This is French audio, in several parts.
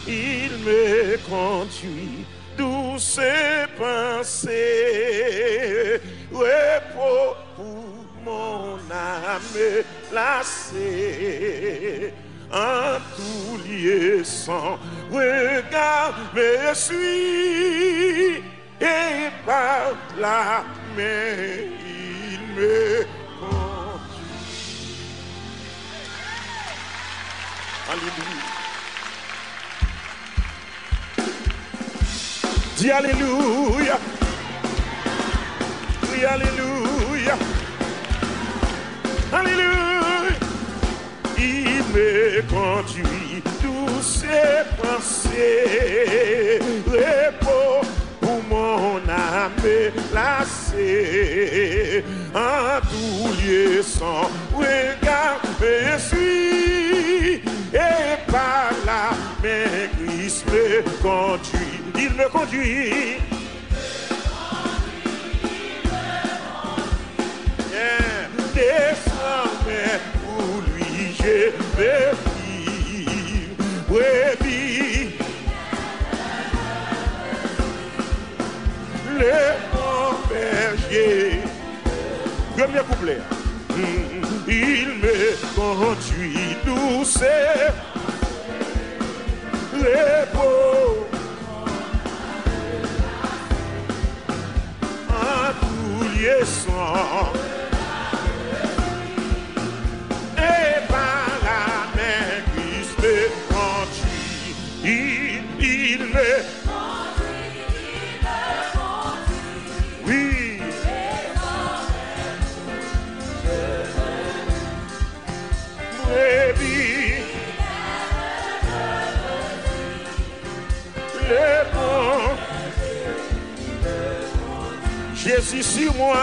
Il me conduit douce pensée, repos pour mon âme lassée. En tout lieu sans regard me suit, et par la main il me conduit. Alléluia. Dis alléluia. Oui, alléluia. Alléluia. Il me conduit douce pensée, repos pour mon âme lassée. En tout lieu sans regard me suit, et par la main Christ me conduit. Il me conduit. Yeah. Désormais pour lui je vais vivre. Oui, le bon berger. Premier couplet. Il me conduit douce, repos. Sans et par la main Christ me conduit, il me conduit, oui, brebis, le bon Jésus sur moi,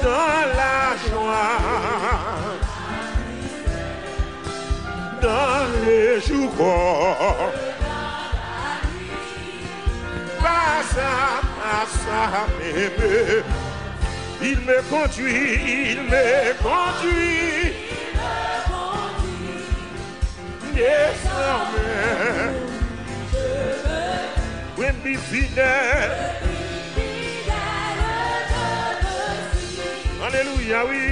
dans la joie, dans le jour, pas à même, il me conduit, désormais. Oui, me fidèle. Alléluia, oui.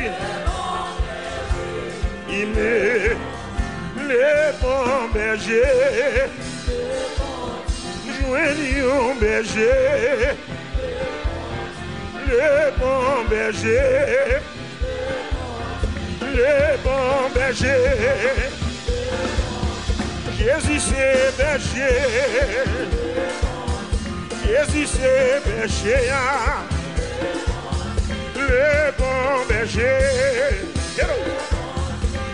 Il est le bon berger. Joignons berger. Le bon berger. Le bon berger. Jésus c'est berger. Jésus c'est berger, le bon berger,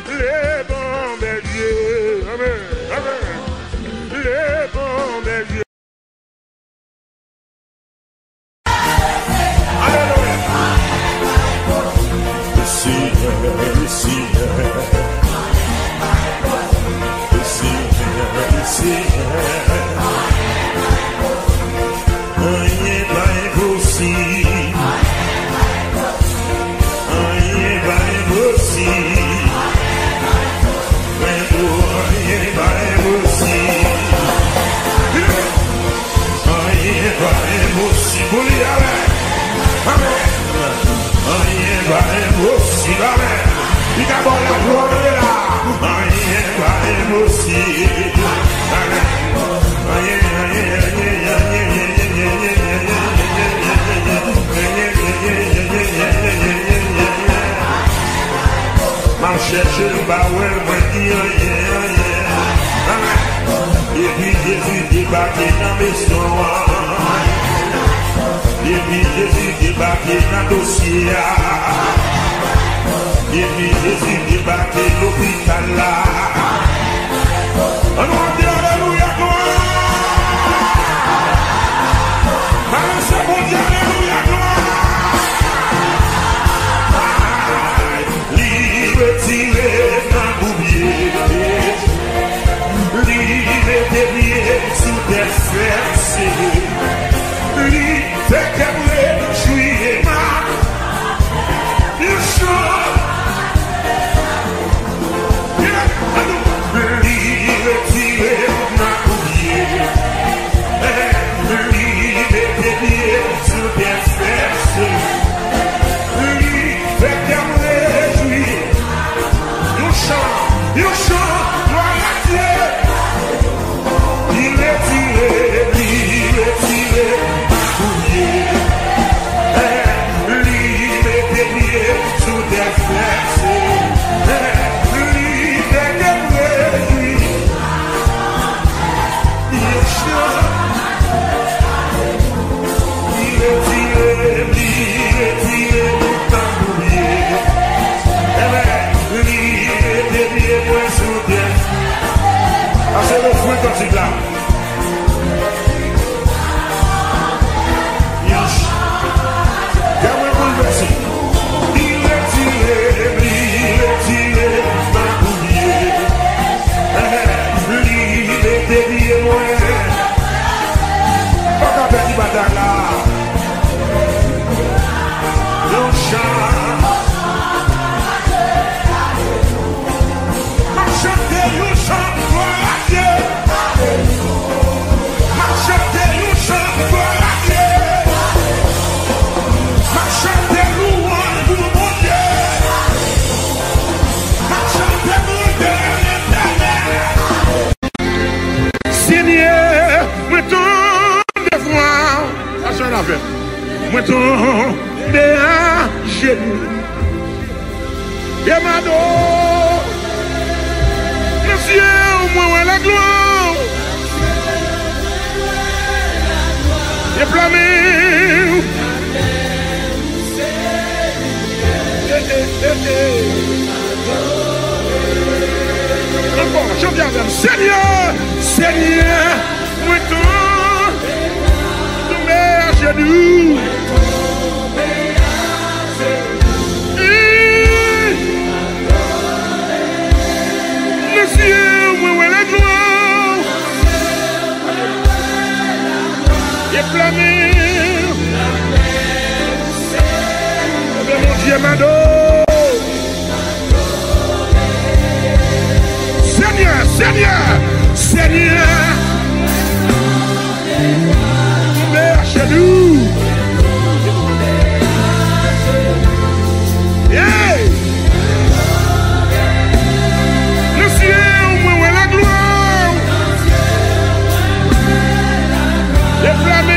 le bon berger, amen, amen, le bon berger. Alléluia. Le Seigneur, le Seigneur, le Seigneur, le Seigneur. Cherche le baouel, moi dire et puis Jésus débarqué dans mes soins. Et puis Jésus débarqué dans le dossier. Et puis Jésus débarqué dans l'hôpital là. On va dire alléluia, gloire. C'est bon Dieu, alléluia, gloire. Tiré d'un bouvier, libre dévié sous des cercés, lui fait qu'elle jouer ma, il chante. Moi tombe à genoux. Et ma dos, monsieur, moi la gloire. Et plamé. Encore, je viens avec Seigneur, Seigneur, moi tombe à genoux. Seigneur, Seigneur, Seigneur, vers chez nous. Le ciel, où est la gloire? Les flammes.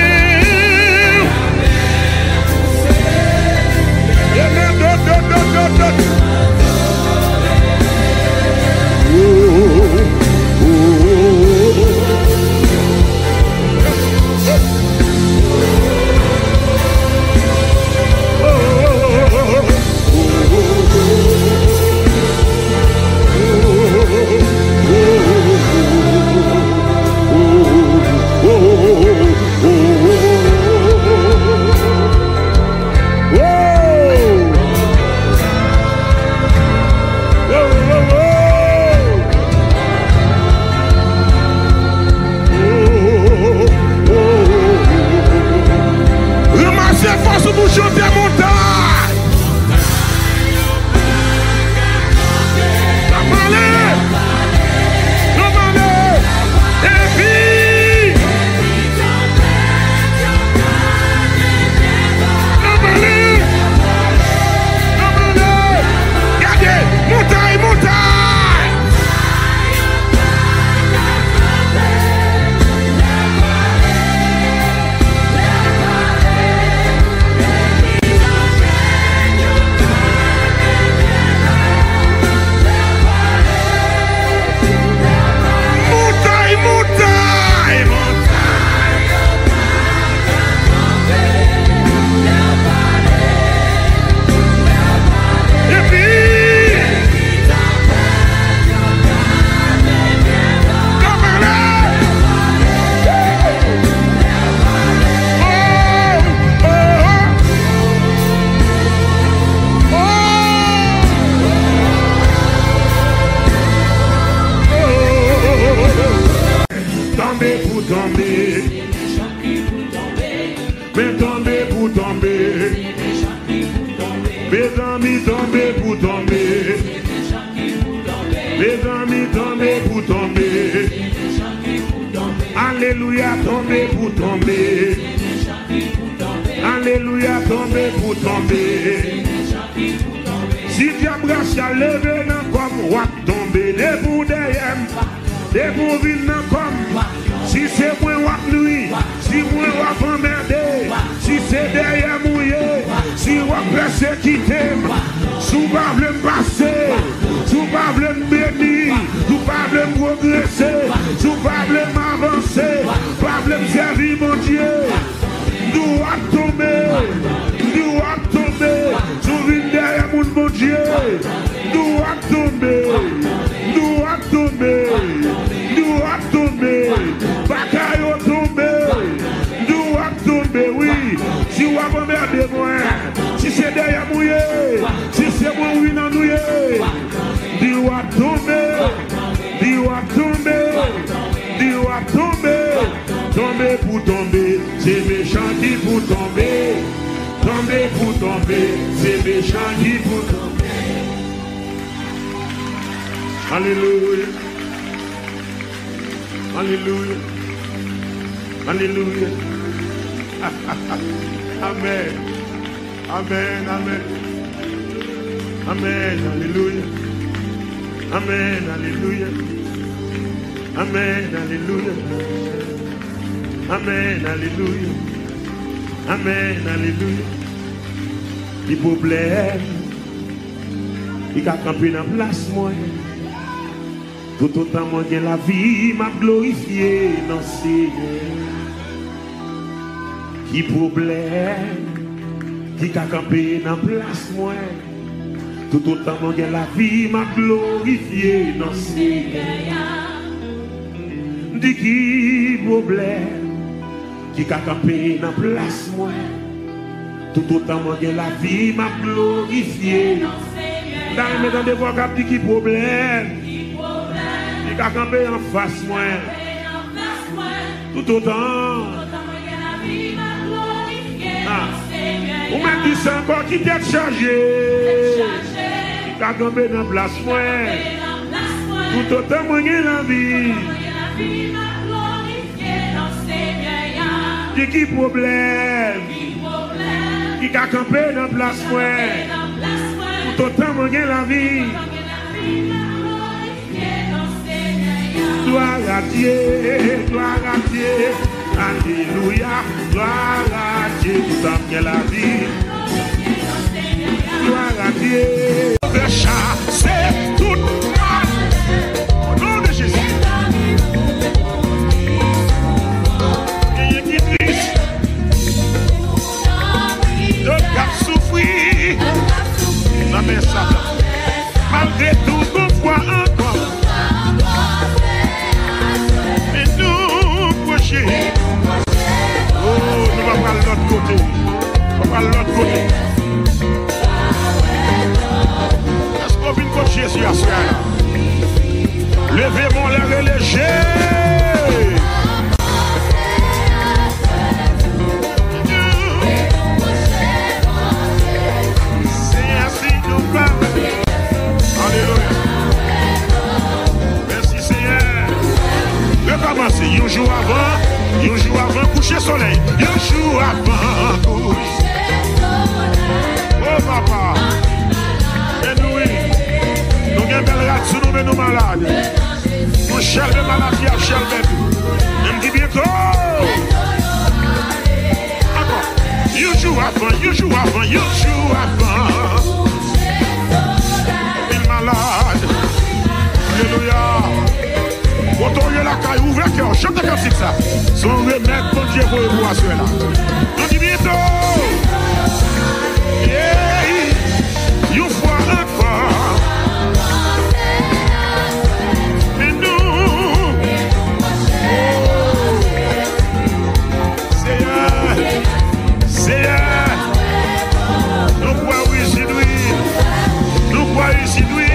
Alléluia, tomber pour tomber. Alléluia, tomber pour tomber. Si diable a levé comme roi tomber, des pour derrière, des pour venir comme. Si c'est moi roi nuit, si moi roi emmerder, si c'est derrière mouillé, si roi persécuté, sous pas me passer, sous pas me bénir, sous pas me progresser, sous pas m'avancer, pas me servir mon Dieu. Nous à tomber, nous à tomber, sous une derrière mon Dieu. Nous à tomber, nous à tomber, nous à tomber, bagaille à tomber, nous à tomber, oui. Si vous avez emmerdé moi, si c'est derrière mouillé, si c'est moi oui non mouillé, nous à tomber, nous à tomber, nous à tomber, tomber pour tomber, c'est méchant qui pour tomber, tomber pour tomber, c'est méchants qui pour tomber. Alléluia. Alléluia. Alléluia. Amen. Amen. Amen. Amen. Alléluia. Amen. Alléluia. Amen. Alléluia. Amen. Alléluia. Amen. Alléluia. Il problème, il a campé dans la place, moi. Tout autant moi que la vie m'a glorifié dans Seigneur. Qui problème, qui a campé dans la place, moi. Tout autant moi que la vie m'a glorifié dans Seigneur. Dis qui problème, qui a campé dans la place, moi. Tout autant que la vie m'a glorifié. Dans les mains de voix qui dit qui problème. Qui a campé en face moi. Tout autant que la vie m'a glorifié. Ou même dit c'est encore qui t'est chargé. Qui a campé dans la place moi. Tout autant que la vie m'a glorifié. Dis qui problème. Qui a campé dans la place, tout autant que la vie. Gloire à Dieu, gloire à Dieu. Alléluia, gloire à Dieu, tout autant que la vie. Gloire à Dieu. Le chat, c'est tout mal. Au nom de Jésus. Et qui triste. De cap souffrir, mais ça, malgré tout, qu'on voit encore. Mais nous, prochains, oh, nous allons voir l'autre côté. On va voir l'autre côté. Est-ce qu'on vient pour Jésus à ce là? Levez mon l'air léger. Alléluia. Merci Seigneur. Recommencer. Un jour avant coucher soleil. Un jour avant coucher soleil. Oh papa. Et nous, nous avons une belle radio, nous sommes malades. Nous cherchons maladie à chercher. On dit bientôt. Encore. Un jour avant. Malade. Alléluia. Quand on est la caille, ouvrez le cœur, chante comme ça. Son remède, bon Dieu, vous à cela. On dit bientôt. Une fois encore. Mais nous. Seigneur. Nous croyons ici, lui. Nous croyons ici, lui.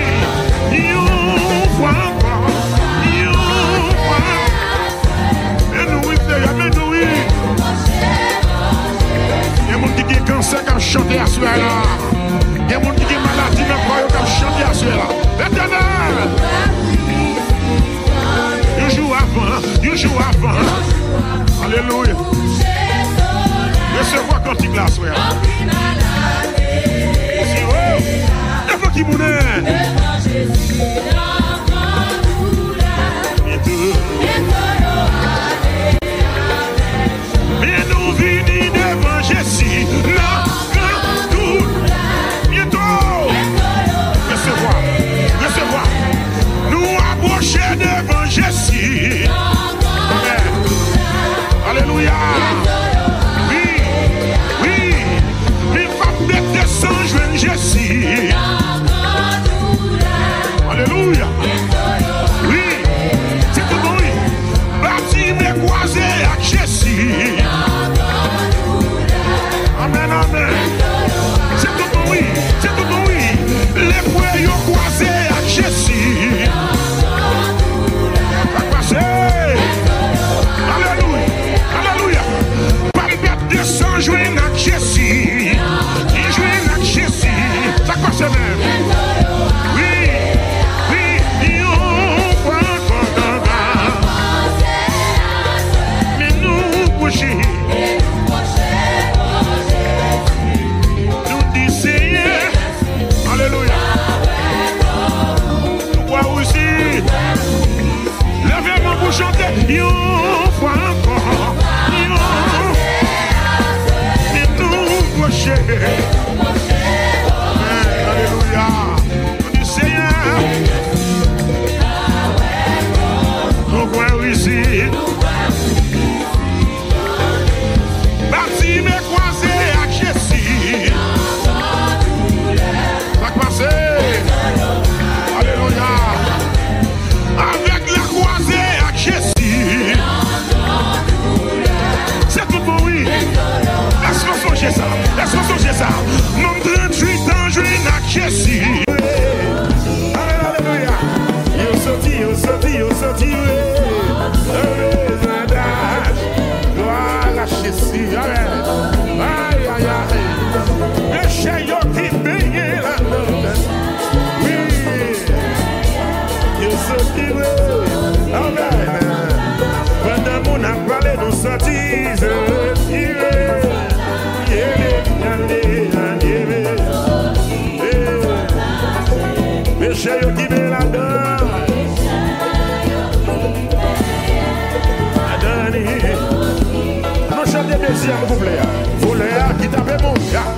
Deuxième couplet. Voleur qui tape mon chat.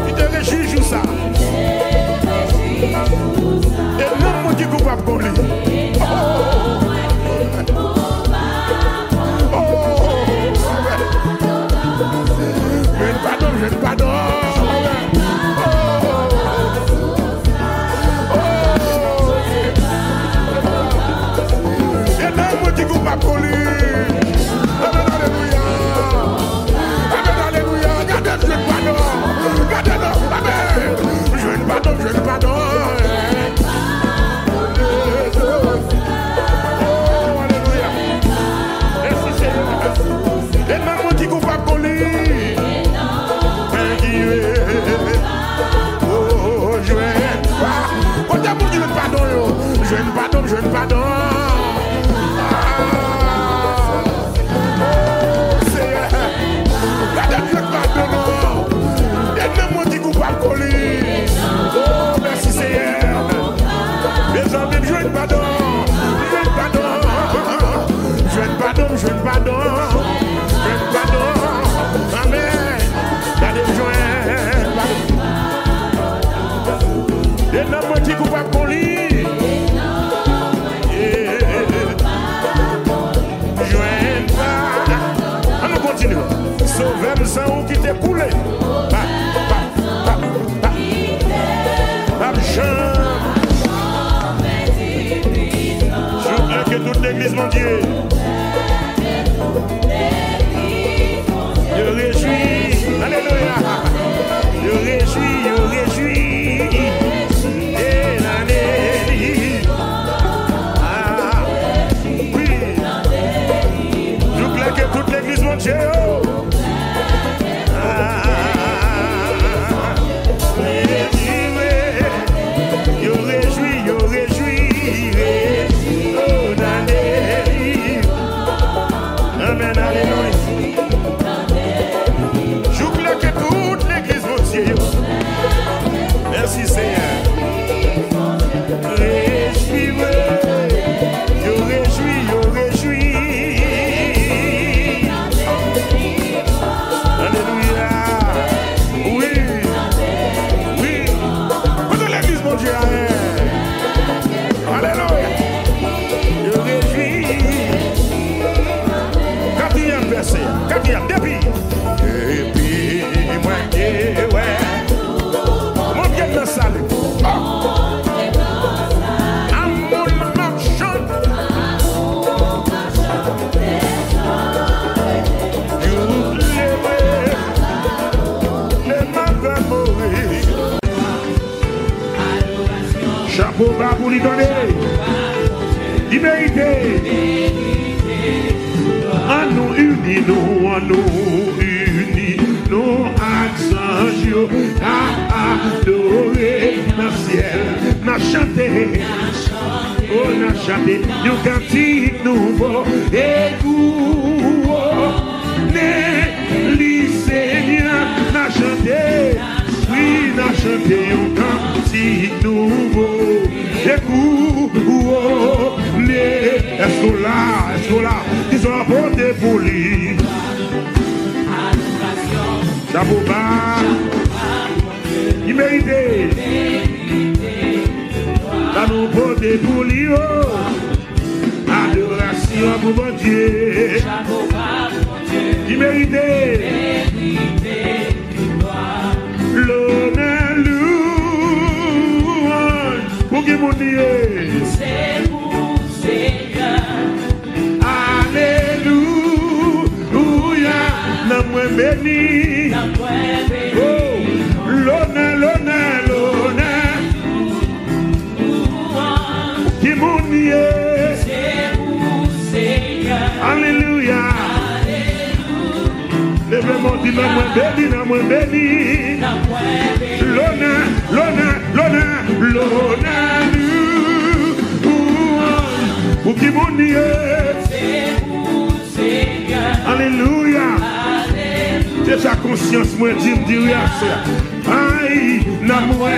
Il te réjouit, joue ça. Et non, moi qui est coupable comme lui. Je ne pardonne. Et non, moi qui coupable comme lui. Amen, alléluia. Amen, alléluia. Regardez, je ne pardonne. Regardez, amen. Je ne pardonne, je ne pardonne. Je ne pardonne, je ne pardonne. Seigneur, regardez, je ne pardonne. Et même moi qui coupable collé. Oh, merci Seigneur. Les amis, je ne pardonne. Je ne pardonne. Je ne pardonne, je ne pardonne. Je ne pardonne. Amen. Regardez, je ne pardonne. Et même moi qui coupable collé. Sauvez-moi sans ou qui t'est coulé. Je veux que toute l'église, mon Dieu. Je réjouis. Alléluia. Je réjouis, je réjouis. Et l'année. Ah, oui. Je veux que toute l'église, mon Dieu. Merci Seigneur. Réjouis-moi. Je réjouis, je réjouis. Alléluia. Oui. Oui. Pendant l'église, mon Dieu. Alléluia. Je réjouis. Quatrième verset. Quatrième. Depuis. Depuis moi, ouais. Salut. Amour marchand. You live les mains mourir. Chapeau bas pour lui donner. Il méritait. À nous unis, nous, à nous unis, nous accents à adorer dans le ciel, n'a chanté, oh n'a chanté, nous cantique nouveau, et vous, les Seigneur, n'a chanté, oui, n'a chanté, un cantique nouveau, et vous, les, est-ce là, ils sont apportés pour lui. Chapeau bas, il méritait. Là nous porter pour lui. Adoration pour mon Dieu. Il méritait. L'honneur, louange pour qui mon Dieu. C'est pour Seigneur. Alléluia. La moins béni. L'honneur, l'honneur, l'honneur. Qui mon Dieu. C'est pour Seigneur. Alléluia. Lève-moi, dis la moins béni, la moins béni. L'honneur, l'honneur, l'honneur, l'honneur. Pour qui mon Dieu. C'est pour Seigneur. Alléluia. C'est sa conscience, moi, dit, aïe, n'a moi,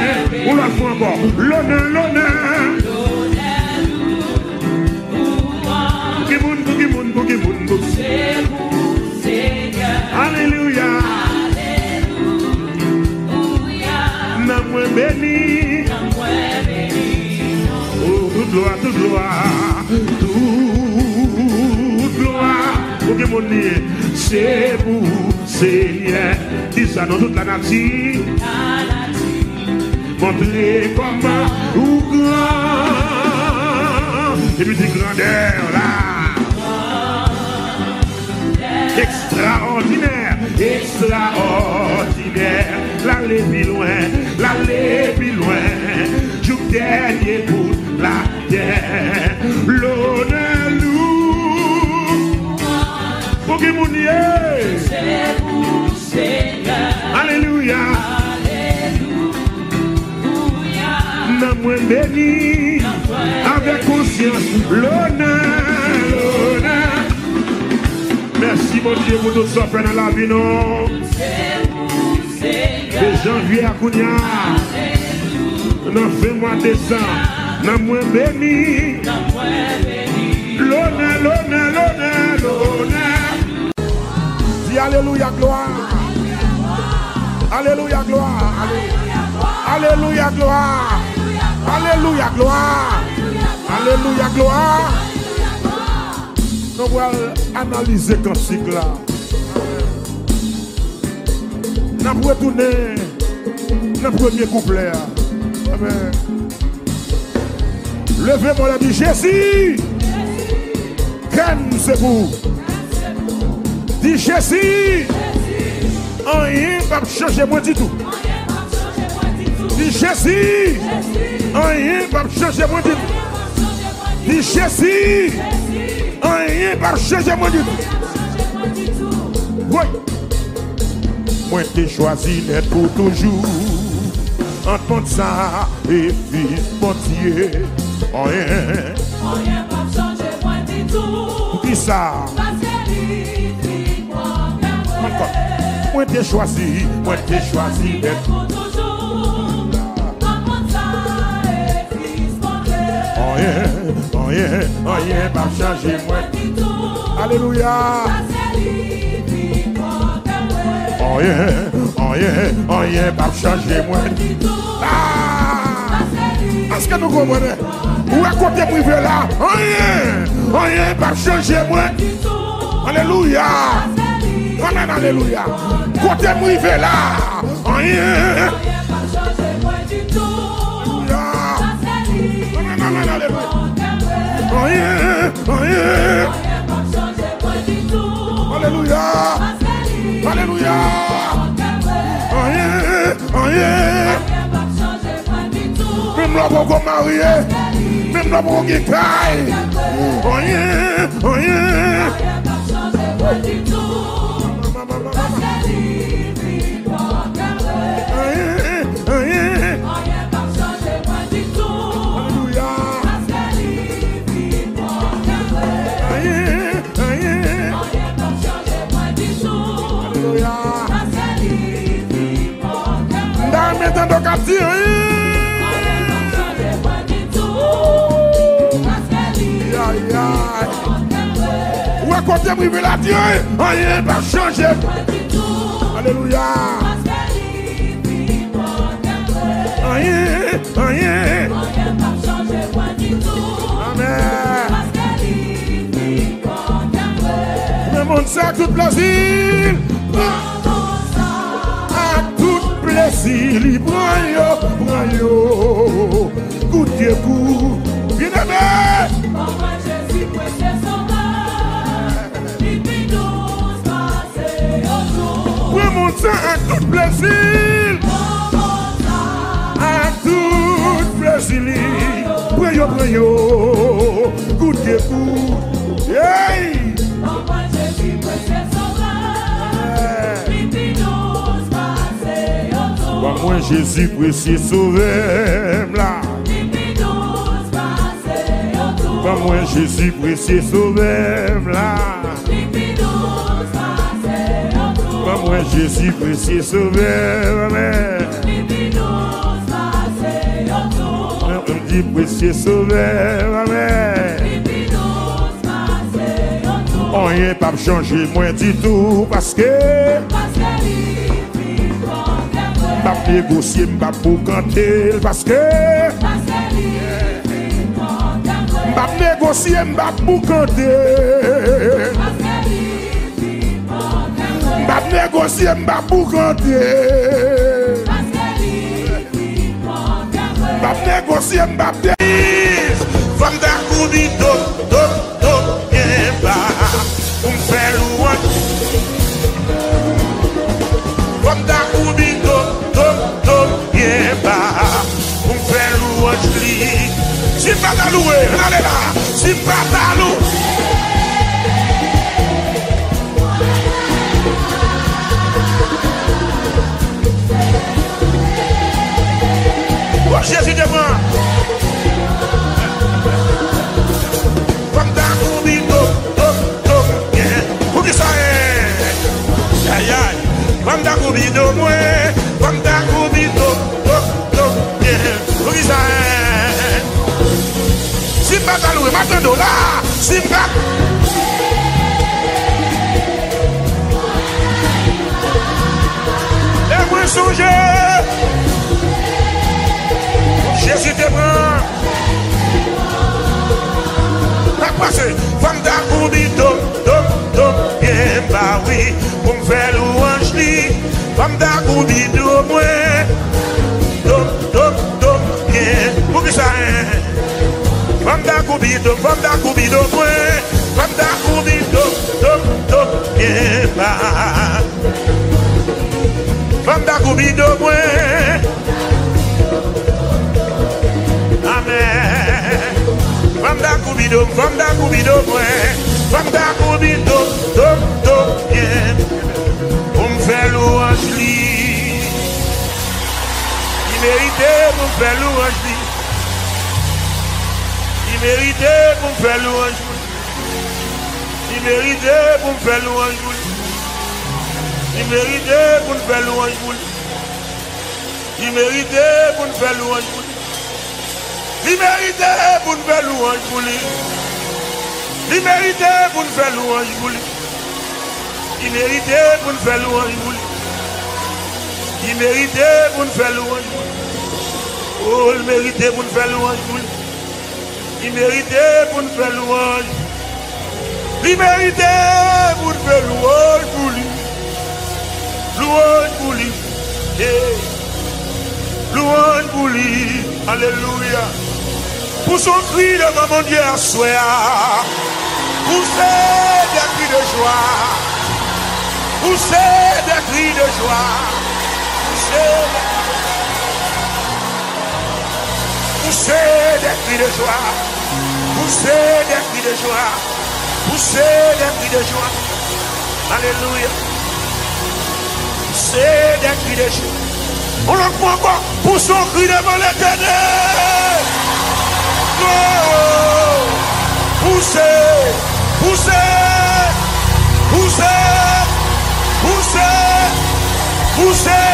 on la fait encore. L'honneur, l'honneur. Pour qui mon, C'est vous, Seigneur. Alléluia. Alléluia. N'a moins béni. N'a moins béni. Oh, toute gloire, toute gloire. Toute gloire. Ok, mon nez. C'est vous, Seigneur. Dis ça dans toute la nature. Montrez comment ou grand. Et puis des grandeurs là. Extraordinaire, extraordinaire. L'aller plus loin, l'aller plus loin. Jour dernier pour la terre. L'honneur lourd. Pour que mon Dieu. C'est vous, Seigneur. Alléluia. Alléluia. N'a moins béni. Avec conscience. L'honneur. Merci mon Dieu pour tout ça fait dans la vie, non? De janvier à Kounia, dans fin mois de décembre, dans moins béni. L'honneur, l'honneur, l'honneur, l'honneur. Dis Alléluia, gloire. Alléluia, gloire. Alléluia, gloire. Alléluia, gloire. Alléluia, gloire. Nous allons analyser le cantique là. Nous allons retourner dans le premier couplet. Amen. Levez-moi la vie, Jésus. Qu'aime c'est vous. Dis Jésus. Rien ne va changer moi du tout. Dis Jésus. Rien ne va changer moi du tout. Dis Jésus. Rien ne va changer moi du tout. Oui. Moi t'ai choisi d'être pour toujours. Entre ça et fils mon Dieu. Rien. Rien va changer moi du tout. Qui ça? Moi t'ai choisi d'être pour toujours. Entre ça et fils mon Dieu. Rien va changer moi. Alléluia. Rien va changer moi. Est-ce que nous comprenons? Où est côté privé là? Rien va changer moi. Alléluia. Amen, alléluia. Côté privé là. Rien va changer moi du tout. Amen, alléluia. Rien va changer moi du tout. Alléluia. Alléluia. Rien va changer moi du tout. Même là pour qu'on marie, même là pour qu'on guitaille. Rien va changer moi du tout. Où est côté privé la Dieu? Rien va changer. Alléluia. Rien va changer. Amen. Le monde ça tout plaisir. Plaisir, broyo, goûtez coup, bien aimé. Moi Jésus, précieux sauveur, l'épidose passée autour. Oui, mon sang, à tout plaisir, à tout plaisir, broyo, goûtez coup, hey. Moi Jésus, précieux moi Jésus précieux sauveur là. Moi Jésus précieux sauveur là. Moi Jésus précieux sauveur amen. On dit précieux sauveur amen. On n'est pas changé moins du tout parce que m'a négocié m'a pour canter parce que m'a négocié m'a pour canter m'a négocié m'a pour canter m'a négocié m'a femme d'accoudi bien bas pour me faire louange femme d'accoudi bien bas pour me faire louange si pas ta louer allez là si pas ta louer oh Jésus de moi Vanda kubido mwe, vanda kubido, Simba taloué, maintenant là, Simba. Et moi songer, Jésus te prend. T'as passé, vanda kubido, bien bah oui, pour me faire louange li, femme d'acoubido moi, bien, pour que ça femme d'acoubido moi, femme d'acoubido, bien bah, femme d'acoubido moi, amen, femme d'acoubido moi, femme d'acoubido, bien. Pour me faire louange li. Il méritait pour me faire louange li. Il méritait pour me faire louange li. Il méritait pour me faire louange li. Il méritait pour me faire louange li. Il méritait pour me faire louange li. Il méritait pour me faire louange li. Il méritait pour me faire louange li. Il méritait pour nous faire louange. Il méritait pour nous faire louange. Oh, il méritait pour nous faire louange. Il méritait pour nous faire louange. Il méritait pour nous faire louange pour lui. Louange pour lui. Louange pour lui. Alléluia. Pour son cri devant mon Dieu à soir. Poussez des cris de joie. Poussez des cris de joie. Poussez des cris de joie. Poussez des cris de joie. Poussez des cris de joie. Alléluia. Poussez des cris de joie. On l'entend encore. Poussons un cri devant l'Éternel. Oh, poussez, poussez, poussez. Poussez, poussez,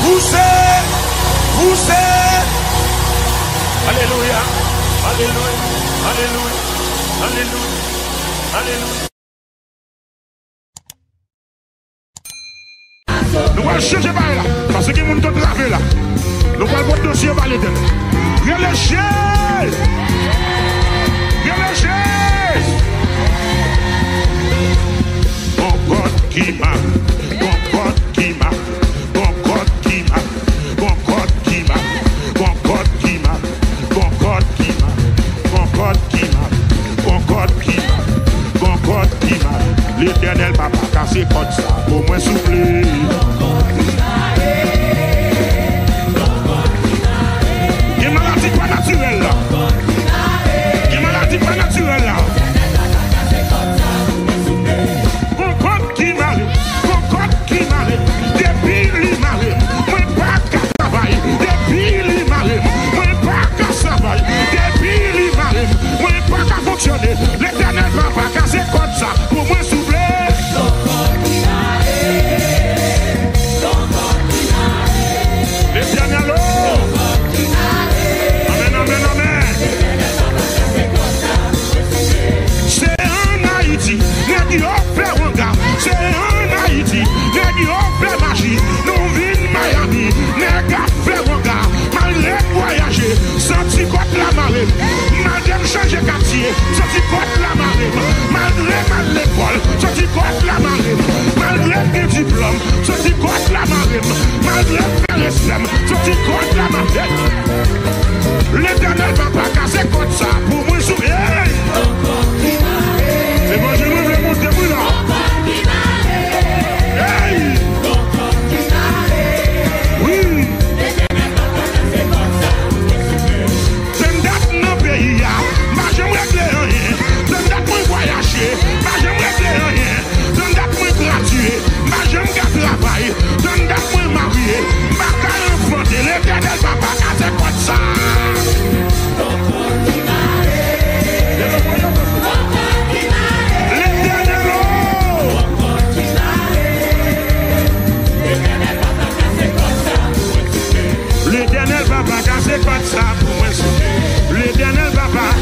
poussez, poussez. Alléluia, alléluia, alléluia, alléluia, alléluia. Nous allons changer par là, parce que nous sommes gravés là. Nous allons votre dossier par l'éternel. Relâchez, relâchez. Qui m'a, Concorde qui m'a, Concorde qui m'a, Concorde qui m'a, Concorde qui m'a, Concorde qui m'a, Concorde qui m'a, Concorde qui m'a, Concorde qui m'a. L'Éternel papa cassé comme ça, au moins souffler. Qui maladie pas naturelle là. Qui maladie pas naturelle là. Concorde qui m'a, Concorde L'éternel va pas casser comme ça pour moi sourire. Et moi je veux le monter pour là. Oui. C'est une date dans le pays. Je me règle rien. C'est une date pour voyager. Je me règle rien. C'est une date pour gratuiter. Je me garde travail. C'est une date pour marier. L'éternel va pas casser comme ça. L'éternel va pas casser comme ça pour moi. L'éternel va pas.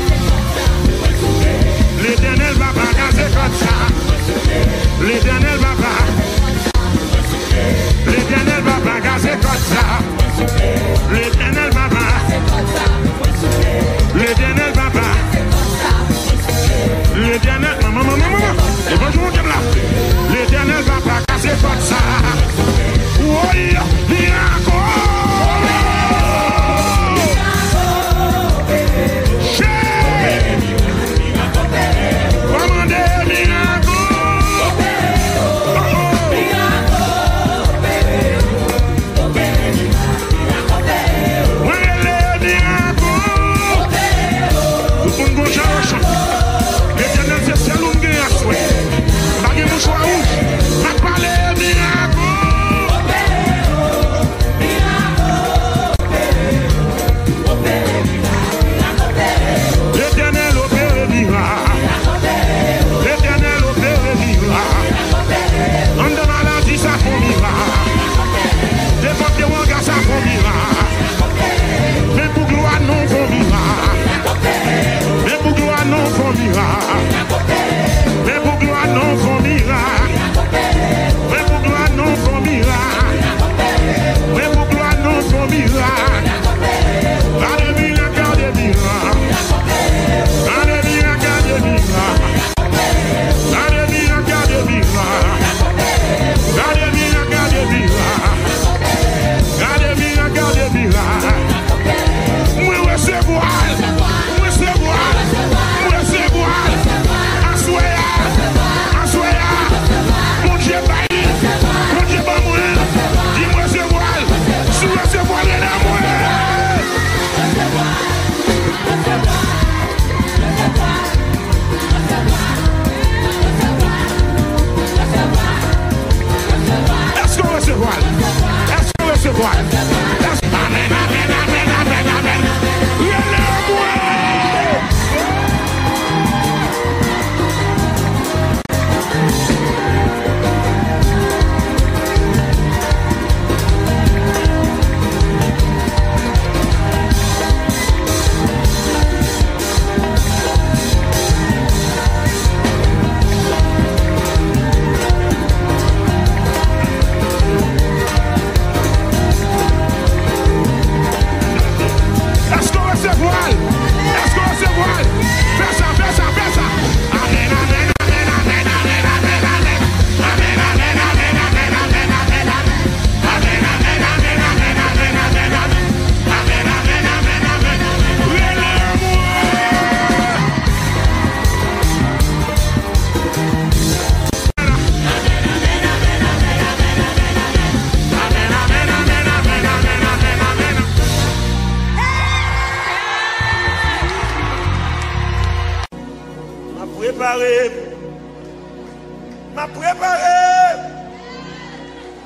L'éternel va pas casser comme ça. L'éternel va pas. L'éternel va pas casser comme ça. L'éternel va pas. L'éternel va pas. L'éternel, maman. Et bonjour, là. L'éternel va pas casser comme ça. Oui, miracle.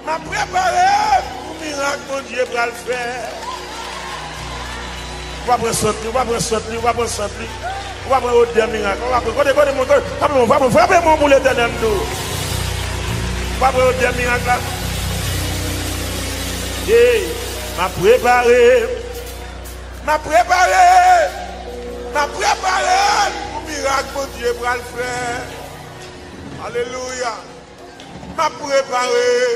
m'a préparé pour miracle mon Dieu va le faire. On va prendre sortir, on va prendre sortir, on va prendre sortir. On va prendre autre miracle. On va prendre frapper mon pour l'éternel. On va prendre autre miracle là. M'a préparé pour miracle mon Dieu va le faire. Alléluia. M'a préparé,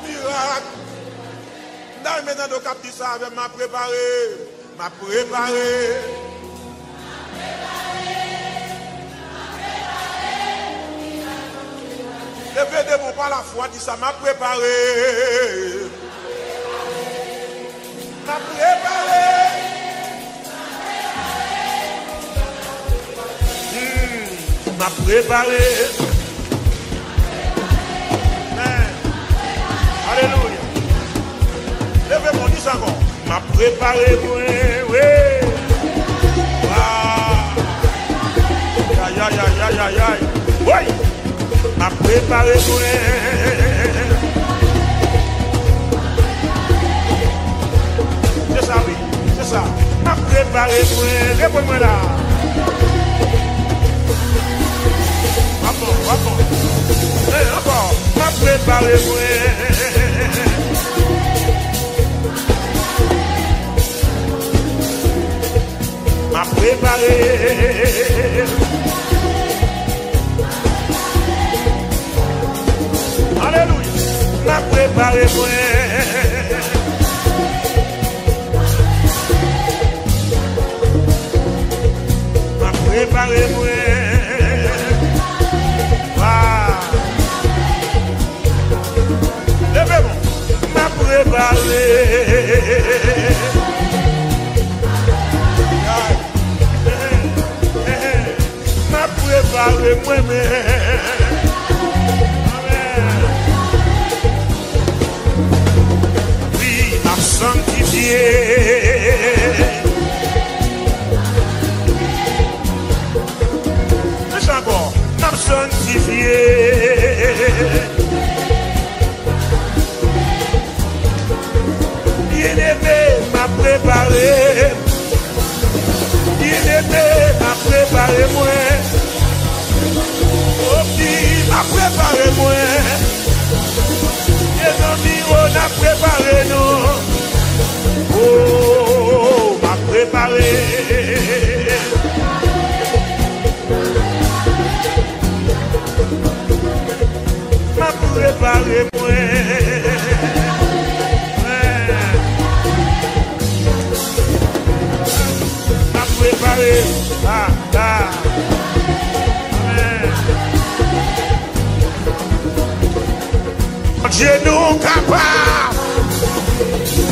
miracle. Dans maintenant nos cap dit ça avec m'a préparé. Levez-vous par la foi, dit ça m'a préparé. M'a préparé. M'a préparé. Alléluia. Levez-moi, dis ça encore. M'a préparé, oui. Aïe, aïe, aïe, aïe, aïe, aïe. Oui. M'a préparé, oui. C'est ça, oui. C'est ça. M'a préparé, oui. Réponds-moi là. Encore. Encore. M'a préparé, oui. M'a préparé. Alléluia. M'a préparé, moi. M'a préparé, moi. Levez-moi. M'a préparé. Préparez moi-même. Oui, à sanctifier. Mais encore, à sanctifier. Bien-aimé m'a préparé. Bien-aimé m'a préparé moi. M'a préparé moi. Et nos on a préparé nous. Oh, m'a préparé. M'a préparé moi. M'a préparé. Dieu nous capable,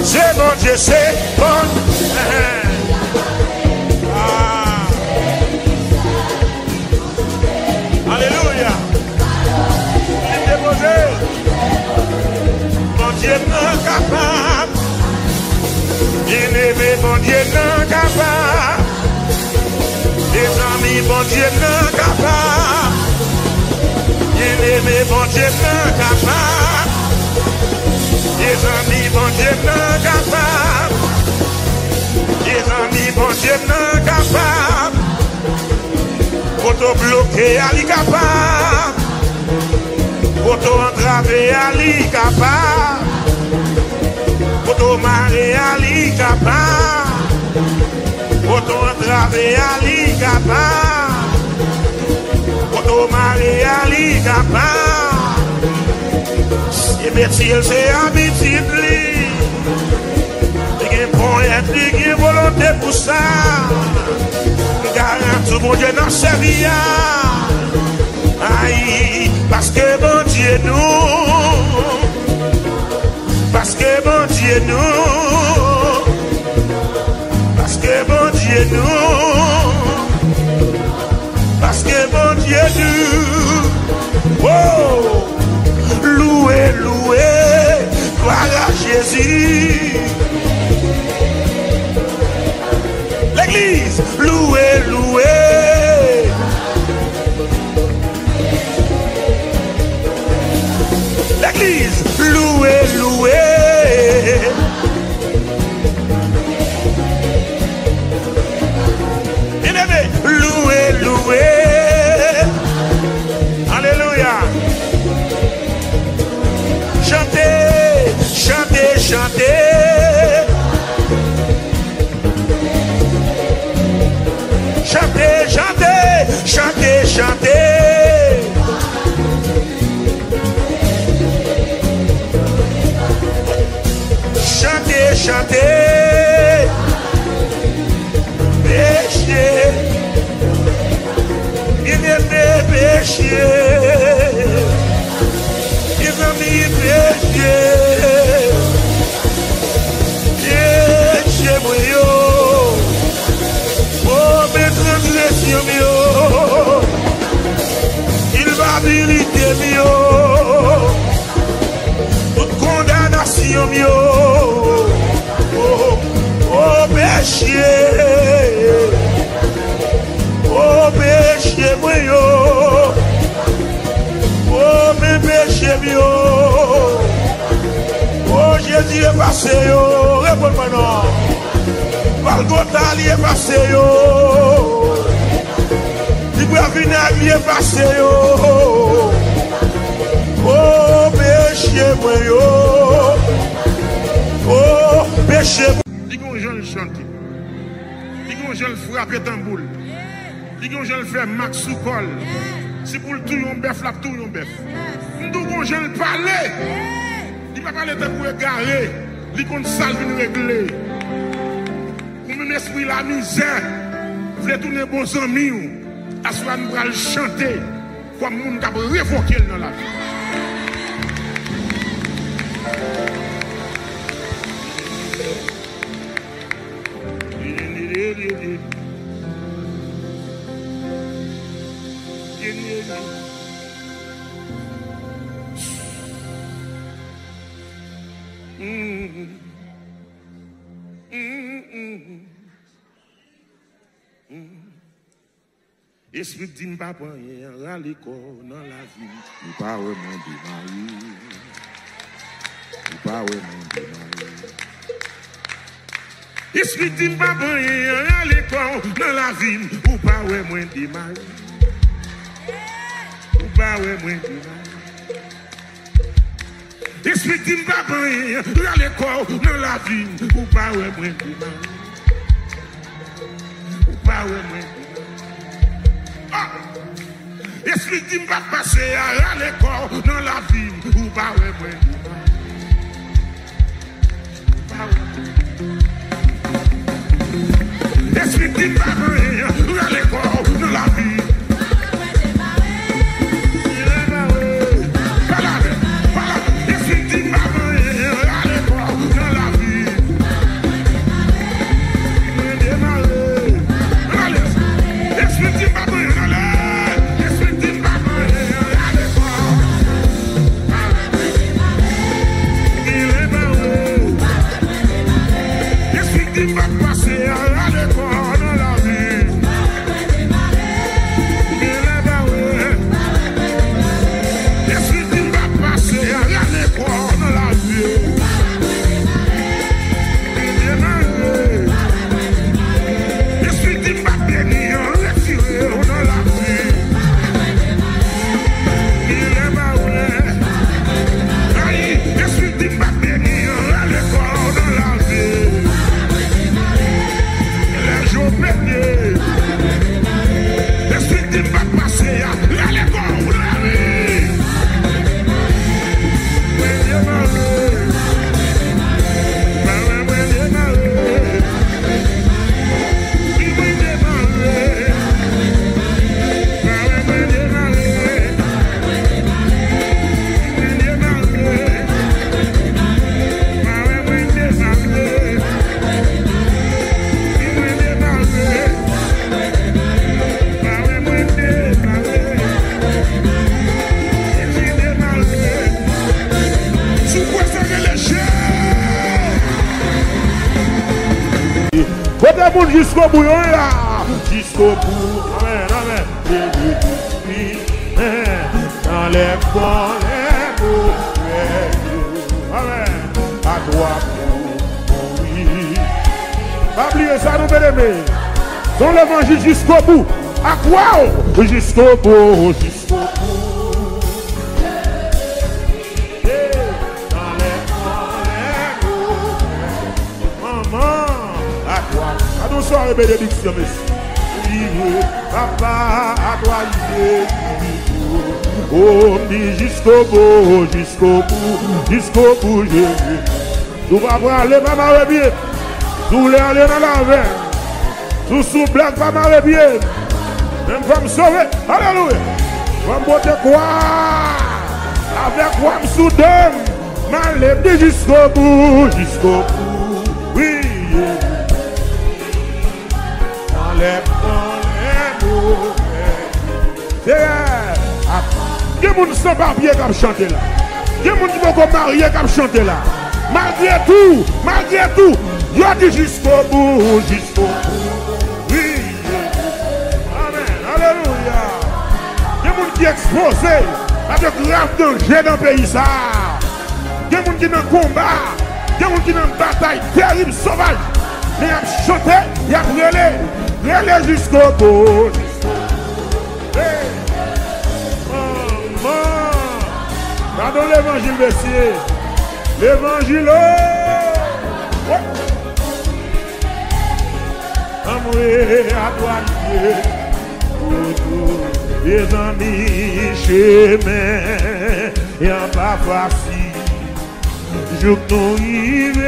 c'est bon Dieu, c'est bon. Alléluia. Mon Dieu nous capable, bien-aimé, mon Dieu nous capable, les amis, mon Dieu nous capable, bien-aimé, mon Dieu nous capable. Les amis, bon Dieu, non capable. Les amis, bon Dieu, non capable. Pour bloquer, Ali capable. Pour entraver, Ali capable. Pour marrer, Ali capable. Pour entraver, Ali capable. Pour marrer, Ali capable. Et merci, c'est habitude. Il y a un point, il y a une volonté pour ça. Garanti, mon Dieu, n'en sait rien. Aïe, parce que bon Dieu nous. Parce que bon Dieu nous. Parce que bon Dieu nous. Parce que bon Dieu nous. Oh! Loué, gloire à Jésus. L'église, loué. L'église, loué. Bien-aimé, loué. Alléluia. Chantez. Chantez. Péché. Bien-aimé, péché. iniquité mio, toute condamnation mio, oh péché, moi yo, oh mes péchés mio, oh Jésus est passé yo, réponds-moi non, Golgotha est passé yo. Vinaigre est passé yo. Oh péché moi yo. Oh péché. Dis qu'on jeune chante. Dis qu'on jeune frapper tambour. Dis qu'on jeune faire max sous col. Si pour tout yon bœuf la tout yon bœuf. Nous qu'on jeune parler. Dis pas parler de pour égarer. Dis qu'on salve nous régler. Pour même esprit la misère. Voulez tourner bons amis. À ce moment nous allons chanter comme nous avons révoqué dans la vie. Esprit dit m'pa pas rien à l'école dans la vie. Ou pas vraiment démarrer. Ou pas vraiment démarrer. Esprit dit m'pa pas rien à l'école dans la vie. Ou pas vraiment démarrer. Ou pas vraiment démarrer. Esprit dit m'pa pas rien à l'école dans la vie. Ou pas vraiment démarrer. Ou pas vraiment démarrer. Esprit qui m'a passé à l'école dans la vie, ou pas ouais. Esprit qui m'a passé à l'école dans la vie. Esprit qui m'a passé à l'école dans la vie. Esprit qui m'a passé jusqu'au bout, là, jusqu'au bout, amen, amen, dans les bons, amen, à toi pour mourir. Pas oublier ça, nous bien-aimés. Dans l'évangile jusqu'au bout, à quoi? Jusqu'au bout, jusqu'au bout. Dans les bons, maman, à toi. Bonsoir et bénédiction, monsieur. Papa, à toi, oh, jusqu'au bout, jusqu'au bout, jusqu'au bout, Jésus. Tout va pas aller, pas mal bien. Tout les aller dans la veine. Tout sous blague, pas mal bien. Même pour me sauver. Alléluia. Pour me botter quoi? Avec quoi me soudain? M'enlève jusqu'au bout, jusqu'au bout. Oui, Il y a des gens sans papier qui chantent là. Il y a des gens qui vont marier qui chantent là. Malgré tout, il y a dit jusqu'au bout, jusqu'au bout. Oui. Amen. Alléluia. Il y a des gens qui sont exposés à de graves dangers dans le pays. Il y a des gens qui sont en combat. Il y a des gens qui sont en bataille terrible, sauvage. Mais ils ont chanté, ils ont relé jusqu'au bout. Hey. Pardon l'évangile, messieurs. L'évangile. Amour à toi, Dieu. Pour les amis, chemin. Et en pas facile. Je nous arrive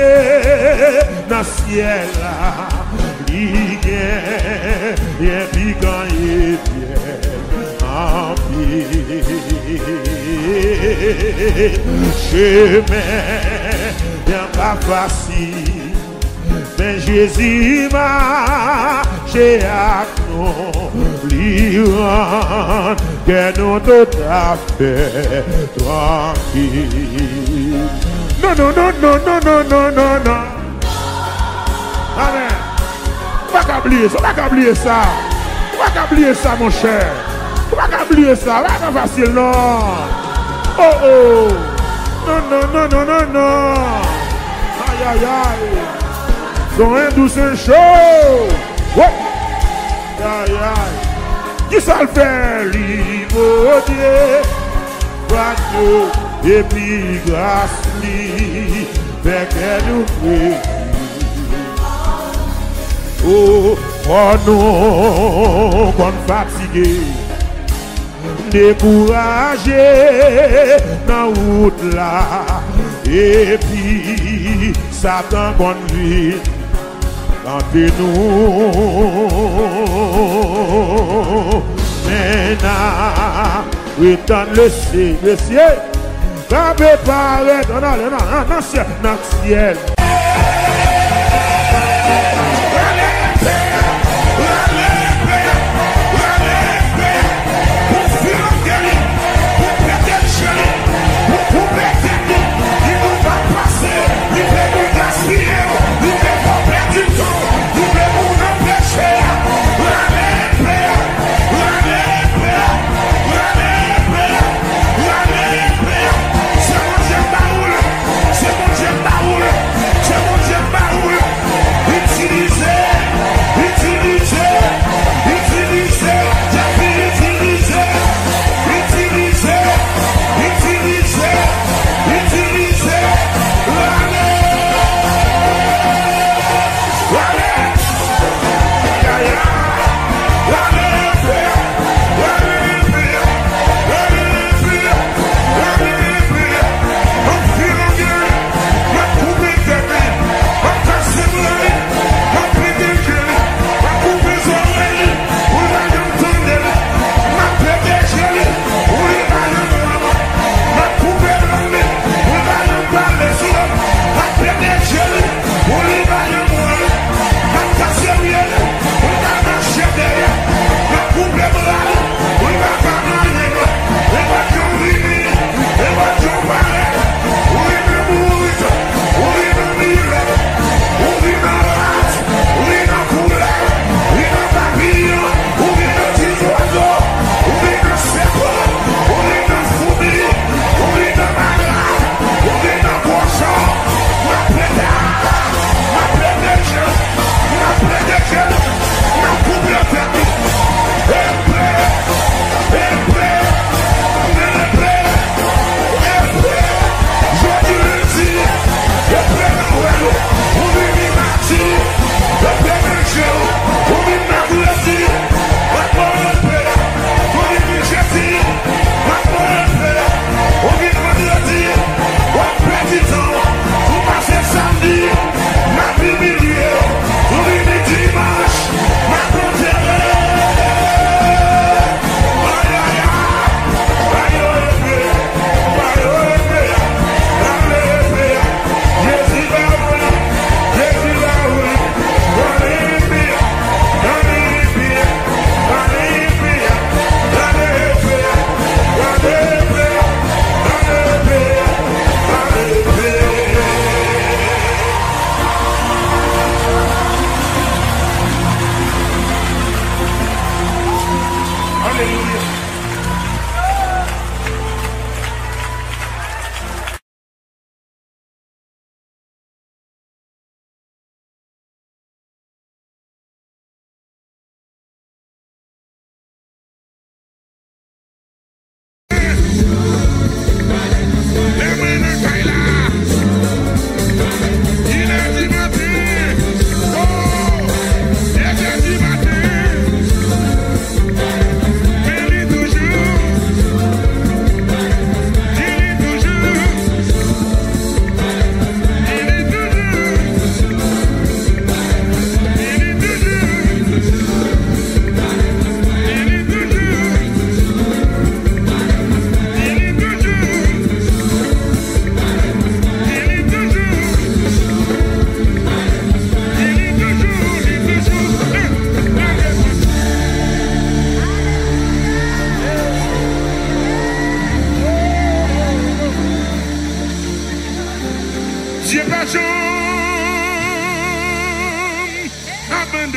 dans le ciel. Il y a piquant et bien. Chemin, bien pas facile, mais Jésus m'a chez nous, l'Iran, que nous tout à fait tranquille. Non, non, non, non, non, non, non, non, non. Amen. Pas qu'oublier ça, pas qu'oublier ça. Pas qu'oublier ça, mon cher. Pas qu'oublier ça, pas facile, non. Oh oh. Non, non, non, non, non, non. Aïe, aïe, aïe. Son un doux, c'est chaud. Oh. Aïe, aïe. Qui ça le fait, l'imodier. Bateau, et puis grâce, fait qu'elle nous fait. Oh, oh non, qu'on fatigué. Découragé dans la route là, et puis Satan conduit entre nous. Maintenant, retourne le ciel, va préparer dans le ciel.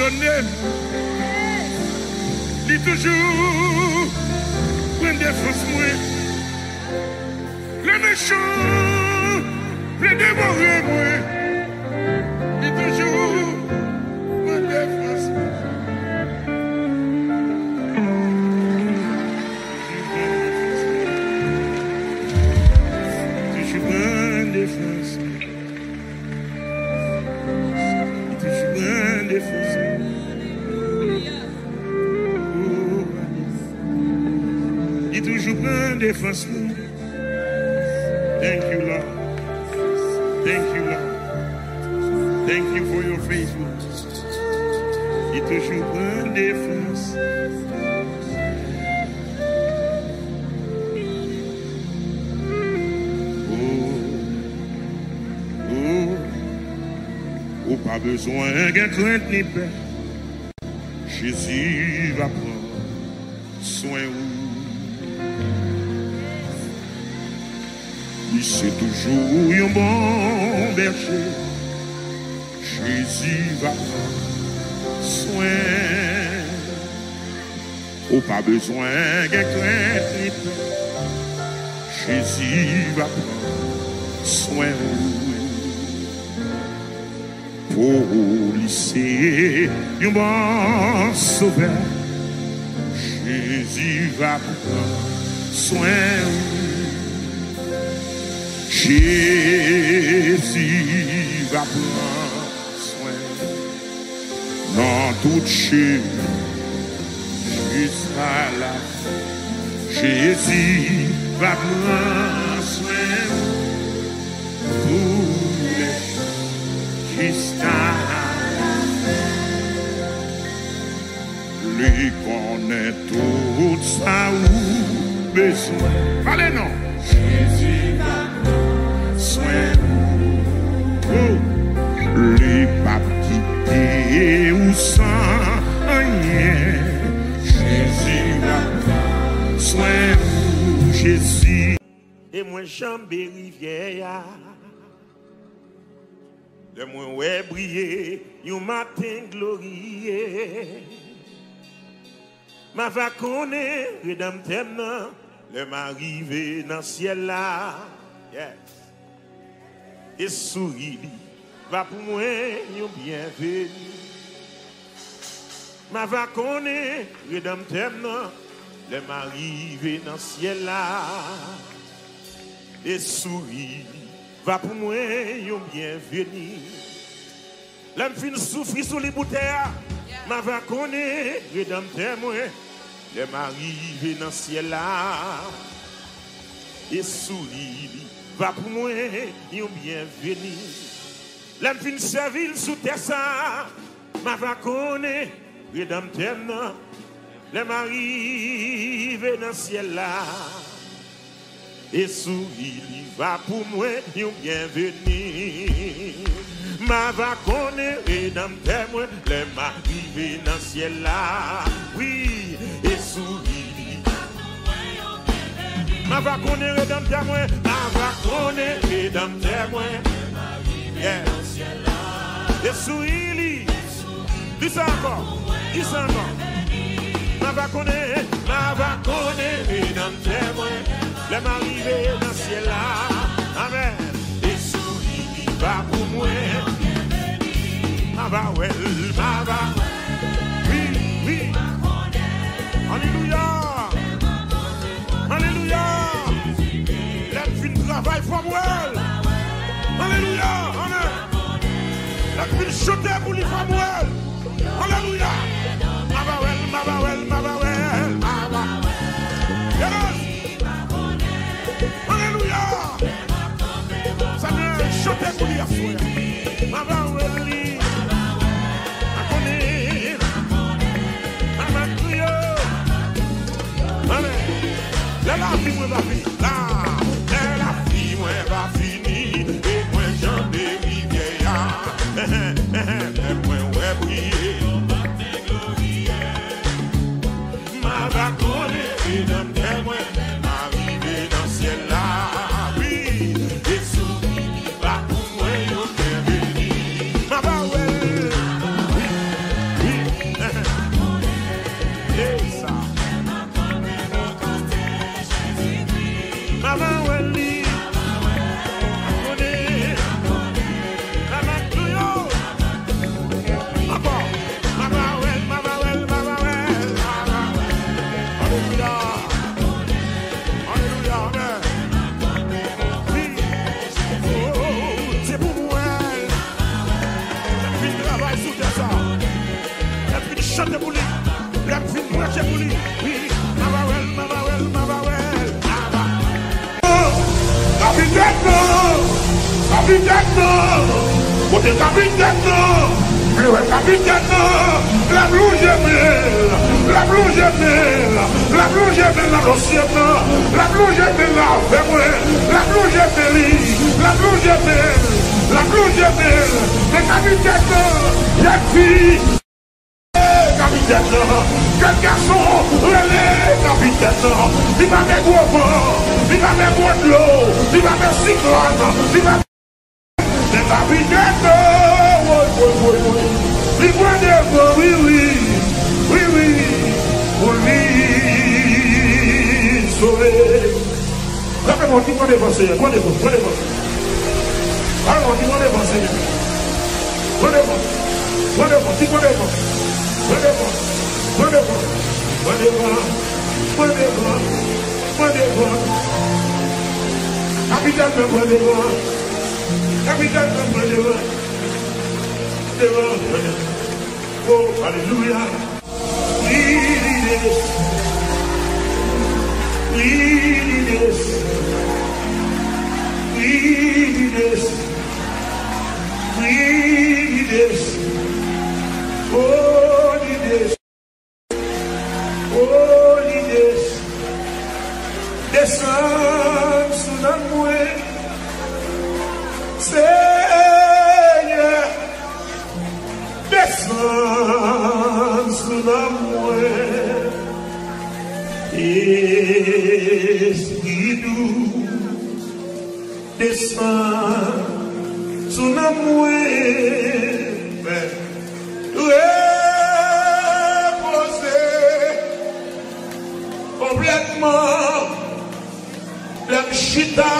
connaît. Il toujours prend défense moi. Le méchant, le dévorer moi. Il toujours prend défense moi. Toujours prend défense. Toujours prend défense. Toujours prend défense. Thank you, Lord. Thank you, Lord. Thank you for your faithfulness. Il toujours prend défense. Oh, pas besoin de crainte ni peur. Jésus va prendre soin de vous. C'est toujours un bon berger. Jésus va prendre soin. Oh, pas besoin de crainte ni peur. Jésus va prendre soin. Pour lycée, un bon sauveur. Jésus va prendre soin. Jésus va prendre soin dans toute chose jusqu'à la fin. Jésus va prendre soin pour les choses jusqu'à la fin. Lui connaît tout ça ou besoin. Allez non. Jésus va soin. Les papes ou sans rien. Jésus va soin. Jésus. Et moi jambé rivière. De moi ouais briller. Un matin glorieux. Ma va connaître rédempteur. Le m'arrivé dans le ciel là. Yes. Et souris, va pour moi, yon bienvenue. Ma va connaître, rédempteur, le m'arrivé dans le ciel là. Et souris, va pour moi, yon bienvenue. L'homme fin souffrir sous les bouteilles. Ma va connaître, rédempteur, le m'arrivé dans le ciel là. Et souris, va pour moi, yon bienvenue. L'homme fin servir sous terre ça. Ma va connaître, rédempteur, le m'arrivé dans le ciel là. Et souris, va pour moi, yon bienvenue. Ma va connaître, rédempteur, le m'arrivé dans le ciel là. Oui, et souris. Ma va connaître, rédempteur, ma va connaître, rédempteur, yes. Et souris, dis ça encore, dis ça encore. Ma va connaître, rédempteur, le m'arrivé dans le ciel là. Amen. Et souris, va pour moi. Ma va, oui, oui. Alléluia. Alléluia. L'homme fin travail for well. Alléluia. Amen. L'homme fin chanter pour les femmes well. Alléluia. Ma va well. Yes. Alléluia. Ça vient chanter pour les femmes. Ma va well. La vie moi va finir, la vie moi va finir, et moi j'en ai rivière, et moi ouais briller, ma va connaître, et dans tes moi, m'arriver dans le ciel là, oui, et souris, va pour moi, yo bienvenue, ma va ouais, oui, Côté capitaine, la blouche est belle, la blouche est belle, la blouche est belle, la dossienne, la blouche est belle, la blouche est belle, la blouche est belle, la blouche est belle, mais capitaine, il y a fille, capitaine, quel garçon, relais, capitaine, il va mettre gros vent, il va mettre gros de l'eau, il va mettre cyclone, il va capitaine, oui, sauvé. Rappelez-moi, dis-moi des conseils, allons, dis-moi des conseils. Oh, alléluia. Descends sous la mouette, Seigneur, descends sous la mouette, Esprit doux, descends sous la mouette, reposer complètement. La chita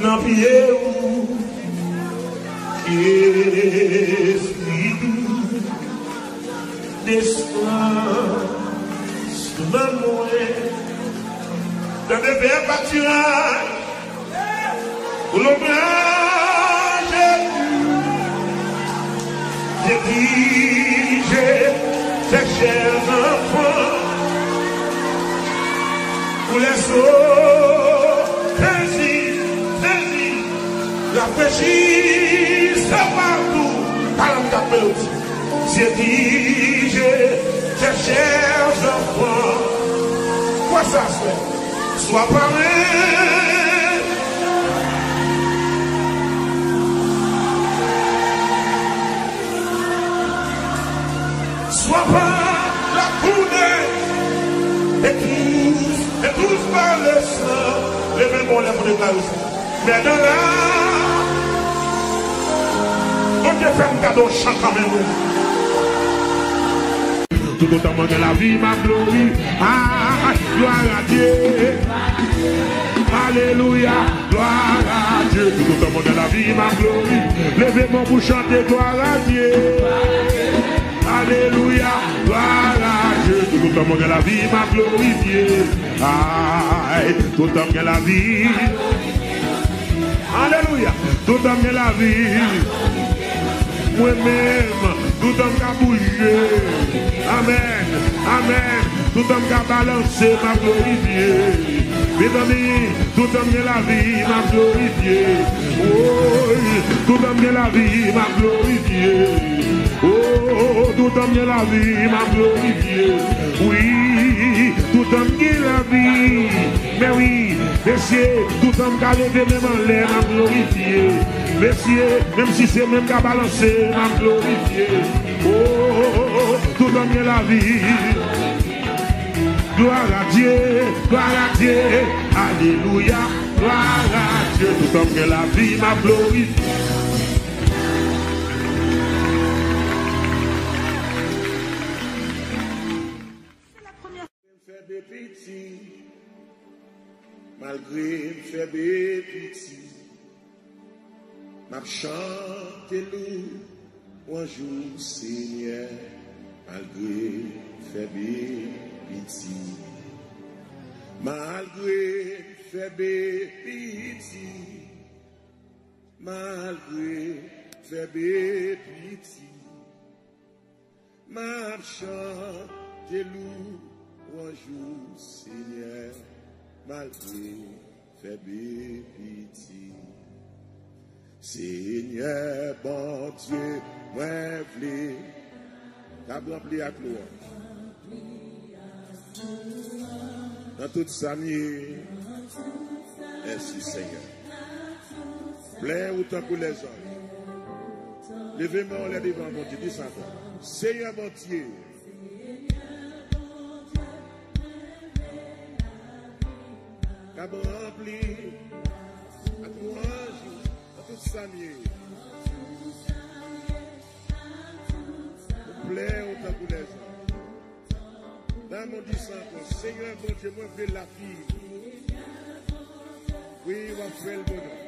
n'a pied ou esprit descend sous ma moelle dans des verres pâturages où l'ombrage dirige ses chers enfants pour les eaux saisis, la péchisse partout, parlant de mélodie, c'est dirigé, ses chers enfants, quoi ça fait? Sois paré, sois pas la coudée, et tous par le sang, les mêmes mots, les mots de Paris. Mais dans là, on te fait un cadeau chant quand même. Tout autant que la vie, ma gloire, ah, gloire à Dieu. Alléluia, gloire à Dieu. Tout autant que la vie, ma gloire, levez-moi pour chanter gloire à Dieu. Alléluia, gloire à Dieu. Tout homme que la vie m'a glorifié. Aïe, tout homme que la vie. Alléluia, tout homme que la vie. Moi-même, tout homme qui a bougé. Amen, amen. Tout homme qui a balancé m'a glorifié. Mes amis, tout homme que la vie m'a glorifié. Oh, tout homme que la vie m'a glorifié. Oh, tout homme qui a la vie m'a glorifié. Oui, tout homme qui a la vie. Mais oui, messieurs, tout homme qui a levé même en l'air m'a glorifié. Messieurs, même si c'est même qui a balancé m'a glorifié. Oh, tout homme qui a la vie. Gloire à Dieu, gloire à Dieu. Alléluia, gloire à Dieu. Tout homme qui a la vie m'a glorifié. Malgré faible petit, m'a chanté nous un jour Seigneur, malgré faible petit, malgré faible petit, malgré faible petit, m'a chanté nous un jour Seigneur. Malgré fait pitié. Seigneur, bon Dieu, moi, v'lé, t'as rempli à gloire. Dans toute sa nuit, merci Seigneur. Plein autant que les anges. Levez-moi les devant mon Dieu, dis ça. Seigneur, mon Dieu. T'as rempli à louange dans toute sa nuit. Plein autant que les anges. Dans mon disciple, Seigneur, mon Dieu, moi, je veux la vie. Oui, on va faire le bonheur.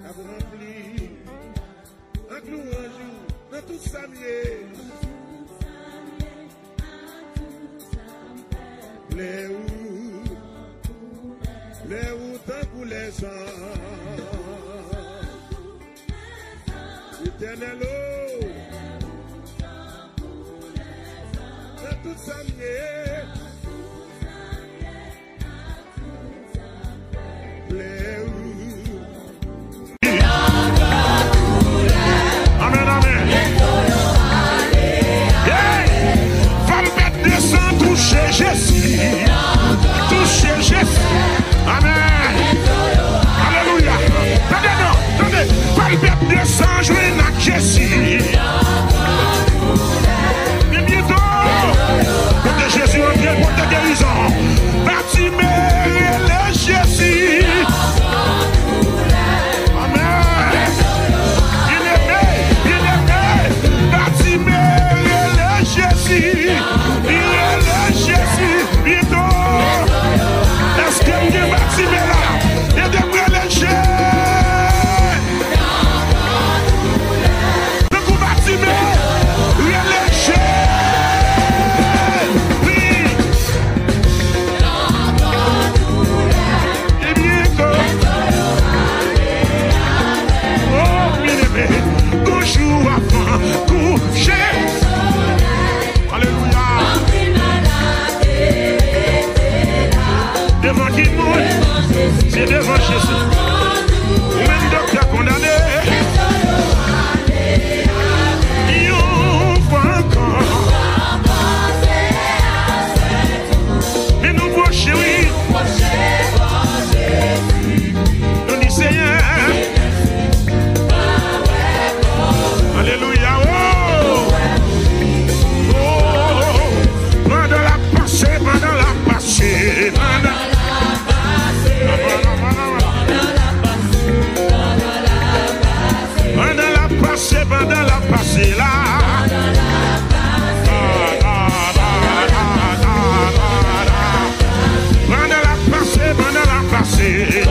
T'as rempli un louange dans toute sa nuit. Plein autant que les anges. Éternel, dans toute sa nuit. Amen, amen. Femme bête descend, toucher Jésus. Toucher Jésus. Amen. Alléluia. Attendez, non, attendez. Femme bête descend, jouer avec Jésus. Et bientôt, pour que Jésus entre pour ta guérison. Bartimée, le Jésus. C'est devant Jésus. Ou même docteur condamné. Il ouvre encore. Et nous brochons, oui. Nous disons Seigneur. Alléluia. Oh. Pendant la passée, pendant la passée. Pendant la passée là. Pendant la passée, pendant la passée.